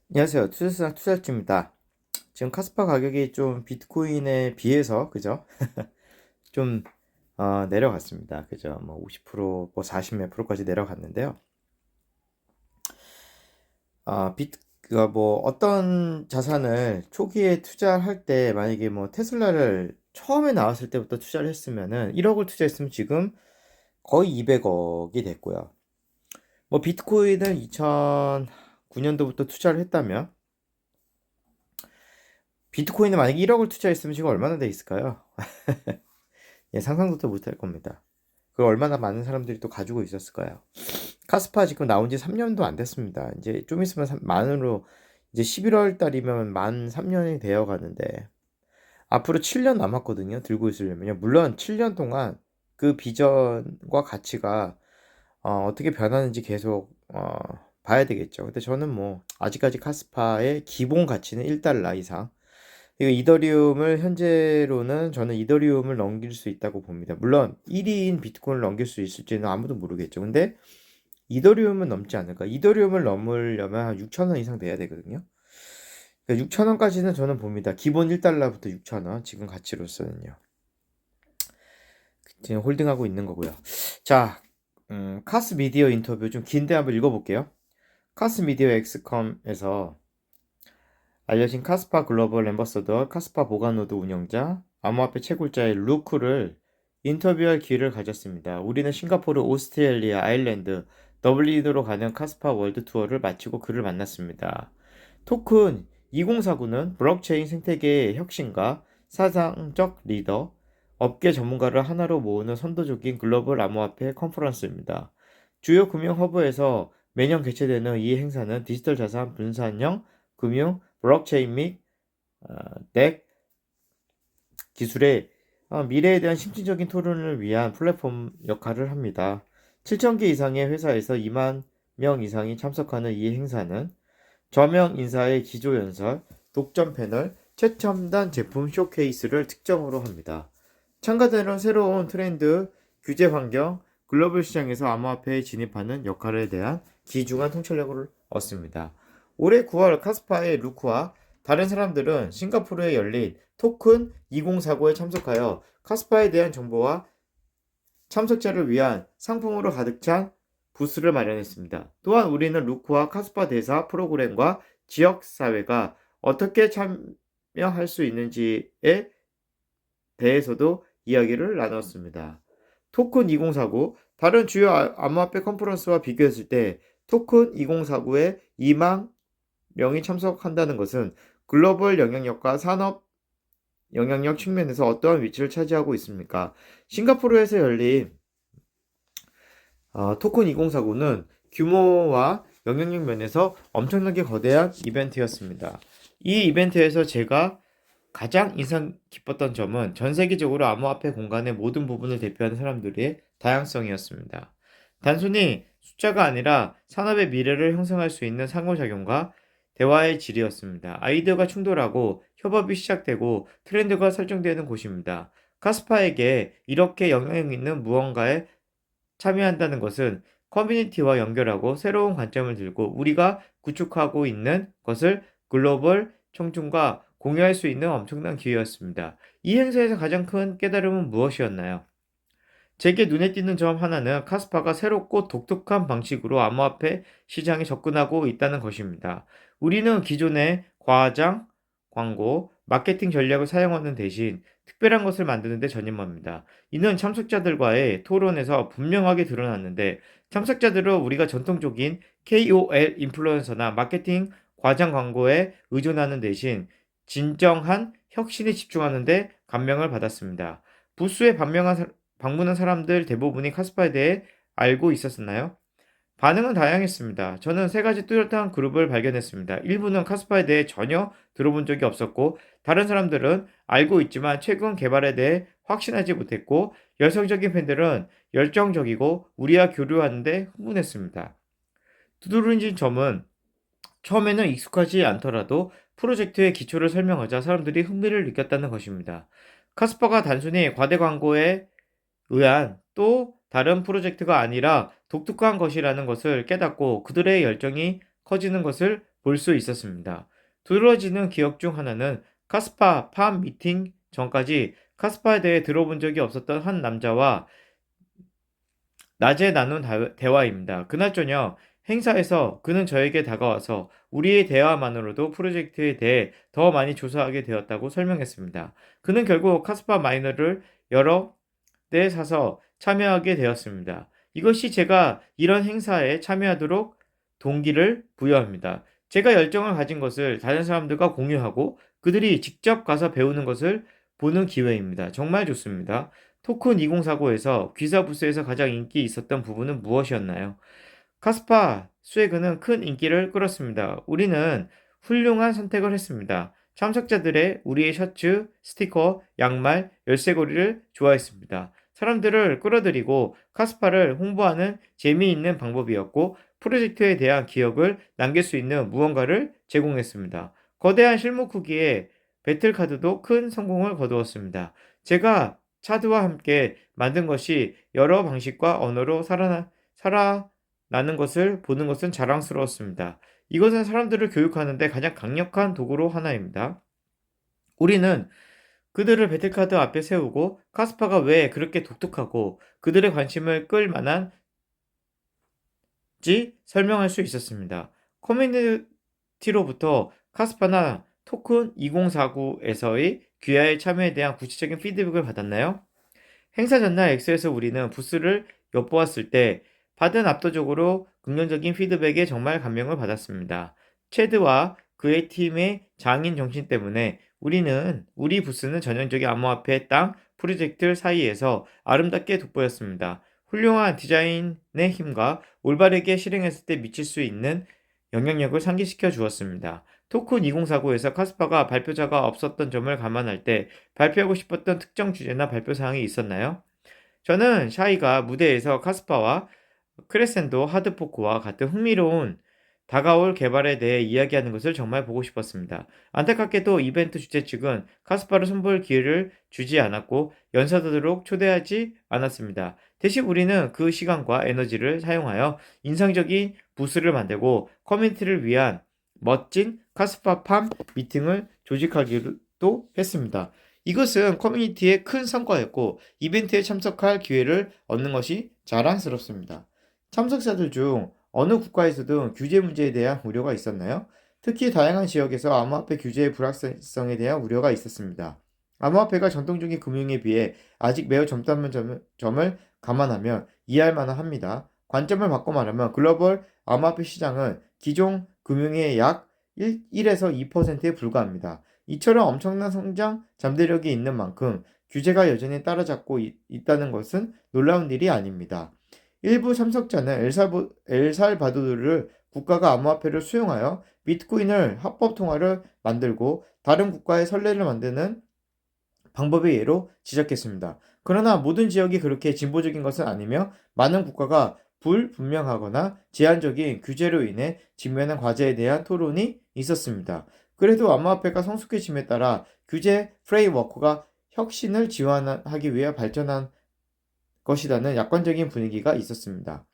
안녕하세요. 투자수상 투자주입니다. 지금 카스파 가격이 좀 비트코인에 비해서 그죠? 좀 내려갔습니다. 그죠? 뭐 50%, 뭐 40 몇 프로까지 내려갔는데요. 그가 뭐 어떤 자산을 초기에 투자할 때 만약에 뭐 테슬라를 처음에 나왔을 때부터 투자를 했으면은 1억을 투자했으면 지금 거의 200억이 됐고요. 뭐 비트코인을 2009년도부터 투자를 했다면 비트코인에 만약에 1억을 투자했으면 지금 얼마나 돼 있을까요? 예, 상상도 못할 겁니다. 그걸 얼마나 많은 사람들이 또 가지고 있었을까요? 카스파 지금 나온 지 3년도 안 됐습니다. 이제 좀 있으면 만으로 이제 11월 달이면 만 3년이 되어 가는데 앞으로 7년 남았거든요. 들고 있으려면요. 물론 7년 동안 그 비전과 가치가 떻게 변하는지 계속 봐야 되겠죠. 근데 저는 뭐 아직까지 카스파의 기본 가치는 1달러 이상. 이거 이더리움을 현재로는 저는 이더리움을 넘길 수 있다고 봅니다. 물론 1위인 비트코인을 넘길 수 있을지는 아무도 모르겠죠. 근데 이더리움은 넘지 않을까? 이더리움을 넘으려면 한 6,000원 이상 돼야 되거든요. 그러니까 6,000원까지는 저는 봅니다. 기본 1달러부터 6,000원 지금 가치로서는요. 지금 홀딩하고 있는 거고요. 자, 카스 미디어 인터뷰 좀 긴데 한번 읽어볼게요. 카스 미디어 엑스컴에서 알려진 카스파 글로벌 앰버서더, 카스파 보관노드 운영자, 암호화폐 채굴자의 루크를 인터뷰할 기회를 가졌습니다. 우리는 싱가포르, 오스트레일리아, 아일랜드, 더블린으로 가는 카스파 월드 투어를 마치고 그를 만났습니다. 토큰 2049는 블록체인 생태계의 혁신가, 사상적 리더, 업계 전문가를 하나로 모으는 선도적인 글로벌 암호화폐 컨퍼런스입니다. 주요 금융 허브에서 매년 개최되는 이 행사는 디지털 자산 분산형 금융, 블록체인 및 덱 기술의 미래에 대한 심층적인 토론을 위한 플랫폼 역할을 합니다. 7,000개 이상의 회사에서 2만 명 이상이 참석하는 이 행사는 저명 인사의 기조연설, 독점 패널, 최첨단 제품 쇼케이스를 특정으로 합니다. 참가자는 새로운 트렌드, 규제 환경, 글로벌 시장에서 암호화폐에 진입하는 역할에 대한 귀중한 통찰력을 얻습니다. 올해 9월 카스파의 루크와 다른 사람들은 싱가포르에 열린 토큰 2049에 참석하여 카스파에 대한 정보와 참석자를 위한 상품으로 가득 찬 부스를 마련했습니다. 또한 우리는 루크와 카스파 대사 프로그램과 지역사회가 어떻게 참여할 수 있는지에 대해서도 이야기를 나눴습니다. 토큰 2049, 다른 주요 암호화폐 컨퍼런스와 비교했을 때 토큰 2049에 2만 명이 참석한다는 것은 글로벌 영향력과 산업 영향력 측면에서 어떠한 위치를 차지하고 있습니까? 싱가포르에서 열린 토큰 2049는 규모와 영향력 면에서 엄청나게 거대한 이벤트였습니다. 이 이벤트에서 제가 가장 인상 깊었던 점은 전 세계적으로 암호화폐 공간의 모든 부분을 대표하는 사람들의 다양성이었습니다. 단순히 숫자가 아니라 산업의 미래를 형성할 수 있는 상호작용과 대화의 질이었습니다. 아이디어가 충돌하고 협업이 시작되고 트렌드가 설정되는 곳입니다. 카스파에게 이렇게 영향력 있는 무언가에 참여한다는 것은 커뮤니티와 연결하고 새로운 관점을 들고 우리가 구축하고 있는 것을 글로벌 청중과 공유할 수 있는 엄청난 기회였습니다. 이 행사에서 가장 큰 깨달음은 무엇이었나요? 제게 눈에 띄는 점 하나는 카스파가 새롭고 독특한 방식으로 암호화폐 시장에 접근하고 있다는 것입니다. 우리는 기존의 과장, 광고, 마케팅 전략을 사용하는 대신 특별한 것을 만드는 데 전념합니다. 이는 참석자들과의 토론에서 분명하게 드러났는데 참석자들은 우리가 전통적인 KOL 인플루언서나 마케팅 과장 광고에 의존하는 대신 진정한 혁신에 집중하는 데 감명을 받았습니다. 부스에 방문한 사람들 대부분이 카스파에 대해 알고 있었나요? 반응은 다양했습니다. 저는 세 가지 뚜렷한 그룹을 발견했습니다. 일부는 카스파에 대해 전혀 들어본 적이 없었고, 다른 사람들은 알고 있지만 최근 개발에 대해 확신하지 못했고, 열성적인 팬들은 열정적이고 우리와 교류하는데 흥분했습니다. 두드러진 점은 처음에는 익숙하지 않더라도 프로젝트의 기초를 설명하자 사람들이 흥미를 느꼈다는 것입니다. 카스파가 단순히 과대 광고에 의한 또 다른 프로젝트가 아니라 독특한 것이라는 것을 깨닫고 그들의 열정이 커지는 것을 볼 수 있었습니다. 두드러지는 기억 중 하나는 카스파 팜 미팅 전까지 카스파에 대해 들어본 적이 없었던 한 남자와 낮에 나눈 대화입니다. 그날 저녁 행사에서 그는 저에게 다가와서 우리의 대화만으로도 프로젝트에 대해 더 많이 조사하게 되었다고 설명했습니다. 그는 결국 카스파 마이너를 여러 대 사서 참여하게 되었습니다. 이것이 제가 이런 행사에 참여하도록 동기를 부여합니다. 제가 열정을 가진 것을 다른 사람들과 공유하고 그들이 직접 가서 배우는 것을 보는 기회입니다. 정말 좋습니다. 토큰 2049에서 귀사 부스에서 가장 인기 있었던 부분은 무엇이었나요? 카스파 스웨그는 큰 인기를 끌었습니다. 우리는 훌륭한 선택을 했습니다. 참석자들의 우리의 셔츠, 스티커, 양말, 열쇠고리를 좋아했습니다. 사람들을 끌어들이고 카스파를 홍보하는 재미있는 방법이었고 프로젝트에 대한 기억을 남길 수 있는 무언가를 제공했습니다. 거대한 실무 크기의 배틀카드도 큰 성공을 거두었습니다. 제가 차드와 함께 만든 것이 여러 방식과 언어로 살아나는 것을 보는 것은 자랑스러웠습니다. 이것은 사람들을 교육하는데 가장 강력한 도구로 하나입니다. 우리는 그들을 배틀카드 앞에 세우고 카스파가 왜 그렇게 독특하고 그들의 관심을 끌 만한지 설명할 수 있었습니다. 커뮤니티로부터 카스파나 토큰 2049에서의 귀하의 참여에 대한 구체적인 피드백을 받았나요? 행사 전날 엑스에서 우리는 부스를 엿보았을 때 받은 압도적으로 긍정적인 피드백에 정말 감명을 받았습니다. 체드와 그의 팀의 장인 정신 때문에 우리 부스는 전형적인 암호화폐 땅 프로젝트 사이에서 아름답게 돋보였습니다. 훌륭한 디자인의 힘과 올바르게 실행했을 때 미칠 수 있는 영향력을 상기시켜 주었습니다. 토큰 2049에서 카스파가 발표자가 없었던 점을 감안할 때 발표하고 싶었던 특정 주제나 발표 사항이 있었나요? 저는 샤이가 무대에서 카스파와 크레센도 하드포크와 같은 흥미로운 다가올 개발에 대해 이야기하는 것을 정말 보고 싶었습니다. 안타깝게도 이벤트 주최 측은 카스파를 선보일 기회를 주지 않았고 연사도록 초대하지 않았습니다. 대신 우리는 그 시간과 에너지를 사용하여 인상적인 부스를 만들고 커뮤니티를 위한 멋진 카스파 팜 미팅을 조직하기도 했습니다. 이것은 커뮤니티의 큰 성과였고 이벤트에 참석할 기회를 얻는 것이 자랑스럽습니다. 참석자들 중 어느 국가에서도 규제 문제에 대한 우려가 있었나요? 특히 다양한 지역에서 암호화폐 규제의 불확실성에 대한 우려가 있었습니다. 암호화폐가 전통적인 금융에 비해 아직 매우 젊다는 점을 감안하면 이해할 만합니다. 관점을 바꿔 말하면 글로벌 암호화폐 시장은 기존 금융의 약 1에서 2%에 불과합니다. 이처럼 엄청난 성장 잠재력이 있는 만큼 규제가 여전히 따라잡고 있다는 것은 놀라운 일이 아닙니다. 일부 참석자는 엘살바도르를 국가가 암호화폐를 수용하여 비트코인을 합법 통화를 만들고 다른 국가의 선례를 만드는 방법의 예로 지적했습니다. 그러나 모든 지역이 그렇게 진보적인 것은 아니며 많은 국가가 불분명하거나 제한적인 규제로 인해 직면한 과제에 대한 토론이 있었습니다. 그래도 암호화폐가 성숙해짐에 따라 규제 프레임워크가 혁신을 지원하기 위해 발전한 것이라는 약관적인 분위기가 있었습니다.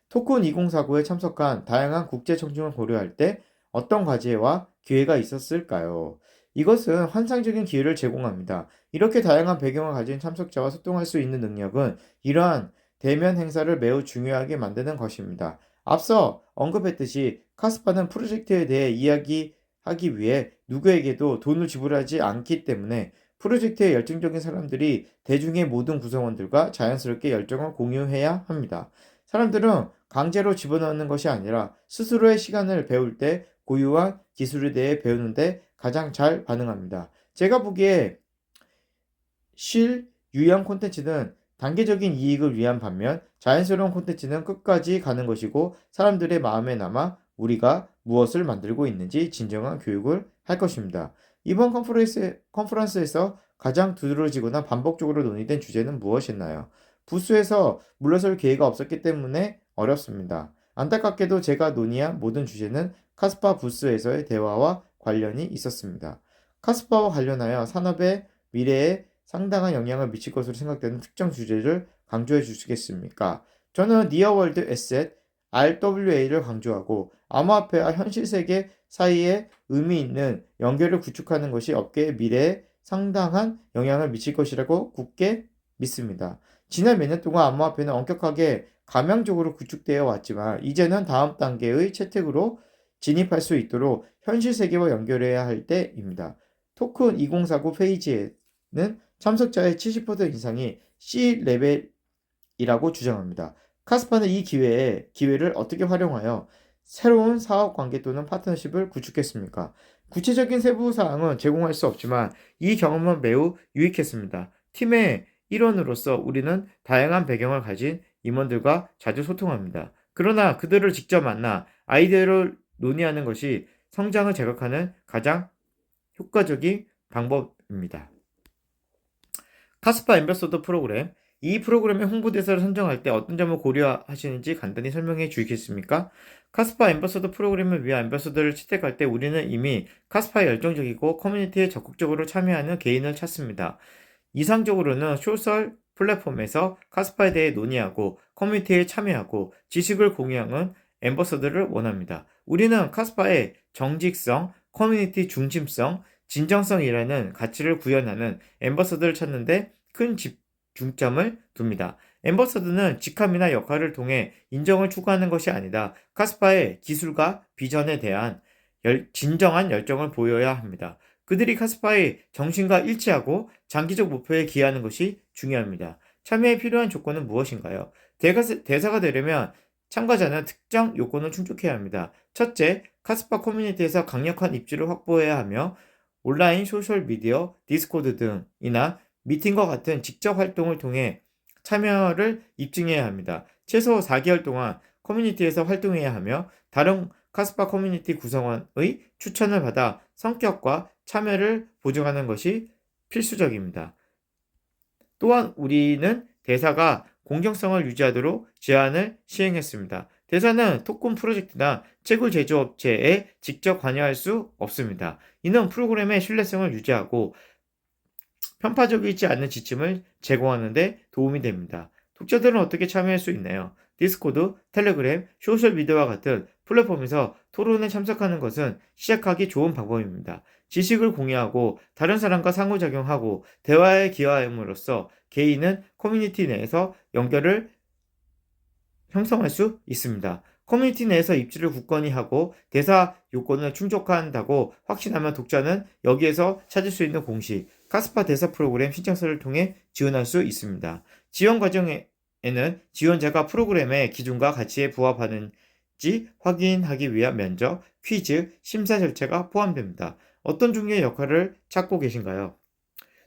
토큰 2049에 참석한 다양한 국제 청중을 고려할 때 어떤 과제와 기회가 있었을까요? 이것은 환상적인 기회를 제공합니다. 이렇게 다양한 배경을 가진 참석자와 소통할 수 있는 능력은 이러한 대면 행사를 매우 중요하게 만드는 것입니다. 앞서 언급했듯이 카스파는 프로젝트에 대해 이야기하기 위해 누구에게도 돈을 지불하지 않기 때문에 프로젝트에 열정적인 사람들이 대중의 모든 구성원들과 자연스럽게 열정을 공유해야 합니다. 사람들은 강제로 집어넣는 것이 아니라 스스로의 시간을 배울 때 고유한 기술에 대해 배우는데 가장 잘 반응합니다. 제가 보기에 유형 콘텐츠는 단계적인 이익을 위한 반면 자연스러운 콘텐츠는 끝까지 가는 것이고 사람들의 마음에 남아 우리가 무엇을 만들고 있는지 진정한 교육을 할 것입니다. 이번 컨퍼런스에서 가장 두드러지거나 반복적으로 논의된 주제는 무엇이었나요? 부스에서 물러설 기회가 없었기 때문에 어렵습니다. 안타깝게도 제가 논의한 모든 주제는 카스파 부스에서의 대화와 관련이 있었습니다. 카스파와 관련하여 산업의 미래에 상당한 영향을 미칠 것으로 생각되는 특정 주제를 강조해 주시겠습니까? 저는 니어월드 에셋 RWA를 강조하고 암호화폐와 현실 세계 사이에 의미 있는 연결을 구축하는 것이 업계의 미래에 상당한 영향을 미칠 것이라고 굳게 믿습니다. 지난 몇 년 동안 암호화폐는 엄격하게 가명적으로 구축되어 왔지만 이제는 다음 단계의 채택으로 진입할 수 있도록 현실 세계와 연결해야 할 때입니다. 토큰 2049 페이지에는 참석자의 70% 이상이 C레벨이라고 주장합니다. 카스파는 이 기회를 어떻게 활용하여 새로운 사업 관계 또는 파트너십을 구축했습니까? 구체적인 세부 사항은 제공할 수 없지만 이 경험은 매우 유익했습니다. 팀의 일원으로서 우리는 다양한 배경을 가진 임원들과 자주 소통합니다. 그러나 그들을 직접 만나 아이디어를 논의하는 것이 성장을 자극하는 가장 효과적인 방법입니다. 카스파 앰버서더 프로그램. 이 프로그램의 홍보대사를 선정할 때 어떤 점을 고려하시는지 간단히 설명해 주시겠습니까? 카스파 앰버서더 프로그램을 위한 앰버서더를 채택할 때 우리는 이미 카스파에 열정적이고 커뮤니티에 적극적으로 참여하는 개인을 찾습니다. 이상적으로는 소셜 플랫폼에서 카스파에 대해 논의하고 커뮤니티에 참여하고 지식을 공유하는 앰버서더를 원합니다. 우리는 카스파의 정직성, 커뮤니티 중심성, 진정성이라는 가치를 구현하는 앰버서더를 찾는데 큰 중점을 둡니다. 앰버서더는 직함이나 역할을 통해 인정을 추구하는 것이 아니다. 카스파의 기술과 비전에 대한 진정한 열정을 보여야 합니다. 그들이 카스파의 정신과 일치하고 장기적 목표에 기여하는 것이 중요합니다. 참여에 필요한 조건은 무엇인가요? 대사가 되려면 참가자는 특정 요건을 충족해야 합니다. 첫째, 카스파 커뮤니티에서 강력한 입지를 확보해야 하며 온라인 소셜미디어, 디스코드 등이나 미팅과 같은 직접 활동을 통해 참여를 입증해야 합니다. 최소 4개월 동안 커뮤니티에서 활동해야 하며 다른 카스파 커뮤니티 구성원의 추천을 받아 성격과 참여를 보증하는 것이 필수적입니다. 또한 우리는 대사가 공정성을 유지하도록 제안을 시행했습니다. 대사는 토큰 프로젝트나 채굴 제조업체에 직접 관여할 수 없습니다. 이는 프로그램의 신뢰성을 유지하고 편파적이지 않는 지침을 제공하는 데 도움이 됩니다. 독자들은 어떻게 참여할 수 있나요? 디스코드, 텔레그램, 소셜미디어와 같은 플랫폼에서 토론에 참석하는 것은 시작하기 좋은 방법입니다. 지식을 공유하고 다른 사람과 상호작용하고 대화에 기여함으로써 개인은 커뮤니티 내에서 연결을 형성할 수 있습니다. 커뮤니티 내에서 입지를 굳건히 하고 대사 요건을 충족한다고 확신하면 독자는 여기에서 찾을 수 있는 공식, 카스파 대사 프로그램 신청서를 통해 지원할 수 있습니다. 지원 과정에는 지원자가 프로그램의 기준과 가치에 부합하는지 확인하기 위한 면접, 퀴즈, 심사 절차가 포함됩니다. 어떤 종류의 역할을 찾고 계신가요?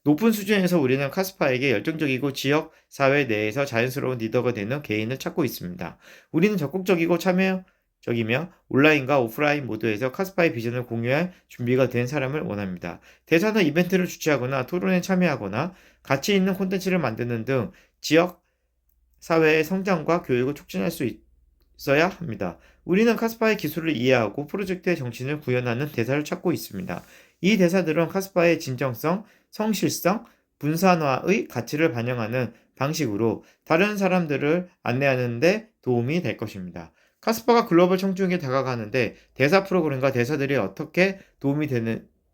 높은 수준에서 우리는 카스파에게 열정적이고 지역 사회 내에서 자연스러운 리더가 되는 개인을 찾고 있습니다. 우리는 적극적이고 참여적이며 온라인과 오프라인 모두에서 카스파의 비전을 공유할 준비가 된 사람을 원합니다. 대사는 이벤트를 주최하거나 토론에 참여하거나 가치 있는 콘텐츠를 만드는 등 지역 사회의 성장과 교육을 촉진할 수 있어야 합니다. 우리는 카스파의 기술을 이해하고 프로젝트의 정신을 구현하는 대사를 찾고 있습니다. 이 대사들은 카스파의 진정성, 성실성, 분산화의 가치를 반영하는 방식으로 다른 사람들을 안내하는 데 도움이 될 것입니다. 카스파가 글로벌 청중에게 다가가는데 대사 프로그램과 대사들이 어떻게 도움이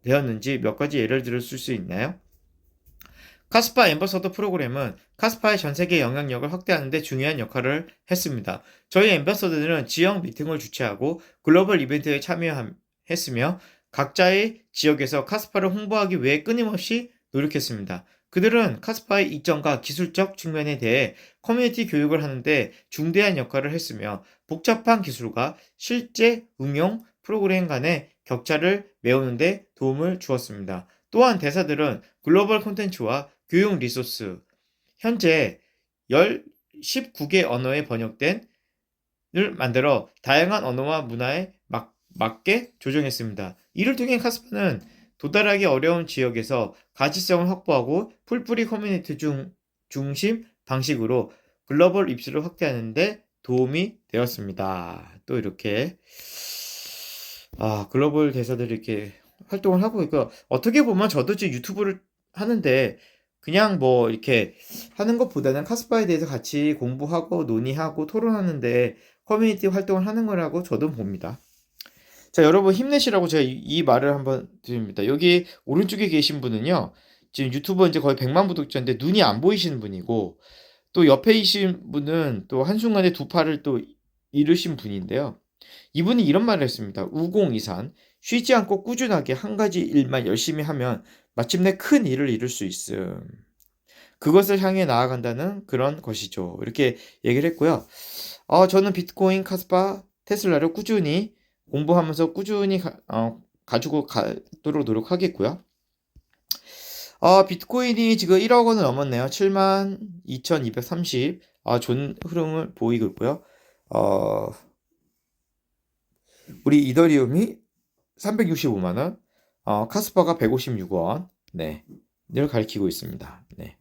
되었는지 몇 가지 예를 들어 쓸 수 있나요? 카스파 앰버서더 프로그램은 카스파의 전 세계 영향력을 확대하는 데 중요한 역할을 했습니다. 저희 앰버서더들은 지역 미팅을 주최하고 글로벌 이벤트에 참여했으며 각자의 지역에서 카스파를 홍보하기 위해 끊임없이 노력했습니다. 그들은 카스파의 이점과 기술적 측면에 대해 커뮤니티 교육을 하는데 중대한 역할을 했으며 복잡한 기술과 실제 응용 프로그램 간의 격차를 메우는 데 도움을 주었습니다. 또한 대사들은 글로벌 콘텐츠와 교육 리소스, 현재 19개 언어에 번역된 을 만들어 다양한 언어와 문화에 맞게 조정했습니다. 이를 통해 카스파는 도달하기 어려운 지역에서 가치성을 확보하고 풀뿌리 커뮤니티 중심 방식으로 글로벌 입지를 확대하는 데 도움이 되었습니다. 또 이렇게 글로벌 대사들이 이렇게 활동을 하고 있고 어떻게 보면 저도 지금 유튜브를 하는데 그냥 뭐 이렇게 하는 것보다는 카스파에 대해서 같이 공부하고 논의하고 토론하는데 커뮤니티 활동을 하는 거라고 저도 봅니다. 자, 여러분 힘내시라고 제가 이 말을 한번 드립니다. 여기 오른쪽에 계신 분은요. 지금 유튜버 이제 거의 100만 구독자인데 눈이 안 보이시는 분이고 또 옆에 계신 분은 또 한순간에 두 팔을 또 잃으신 분인데요. 이분이 이런 말을 했습니다. 우공이산 쉬지 않고 꾸준하게 한 가지 일만 열심히 하면 마침내 큰 일을 이룰 수 있음. 그것을 향해 나아간다는 그런 것이죠. 이렇게 얘기를 했고요. 저는 비트코인, 카스파, 테슬라를 꾸준히 공부하면서 꾸준히 가지고 가도록 노력하겠고요. 비트코인이 지금 1억 원을 넘었네요. 72,230. 좋은 흐름을 보이고 있고요. 우리 이더리움이 365만 원, 카스파가 156원, 네, 늘 가리키고 있습니다. 네.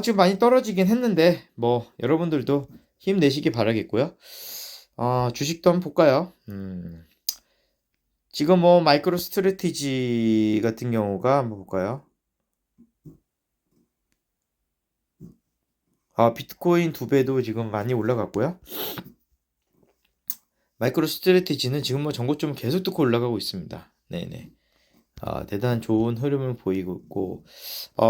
지금 많이 떨어지긴 했는데, 뭐, 여러분들도 힘내시기 바라겠고요. 주식도 한번 볼까요? 지금 뭐, 마이크로 스트래티지 같은 경우가 한번 볼까요? 비트코인 2배도 지금 많이 올라갔고요. 마이크로 스트래티지는 지금 뭐 전고점 계속 뚫고 올라가고 있습니다. 네네. 대단한 좋은 흐름을 보이고 있고,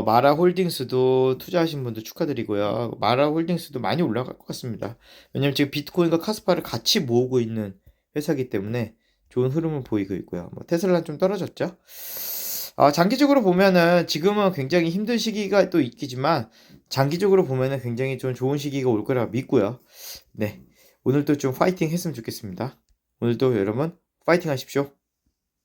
마라 홀딩스도 투자하신 분들 축하드리고요. 마라 홀딩스도 많이 올라갈 것 같습니다. 왜냐면 지금 비트코인과 카스파를 같이 모으고 있는 회사이기 때문에 좋은 흐름을 보이고 있고요. 뭐 테슬라는 좀 떨어졌죠. 장기적으로 보면은 지금은 굉장히 힘든 시기가 또 있겠지만, 장기적으로 보면은 굉장히 좀 좋은 시기가 올 거라 믿고요. 네. 오늘도 좀 파이팅 했으면 좋겠습니다. 오늘도 여러분 파이팅 하십시오.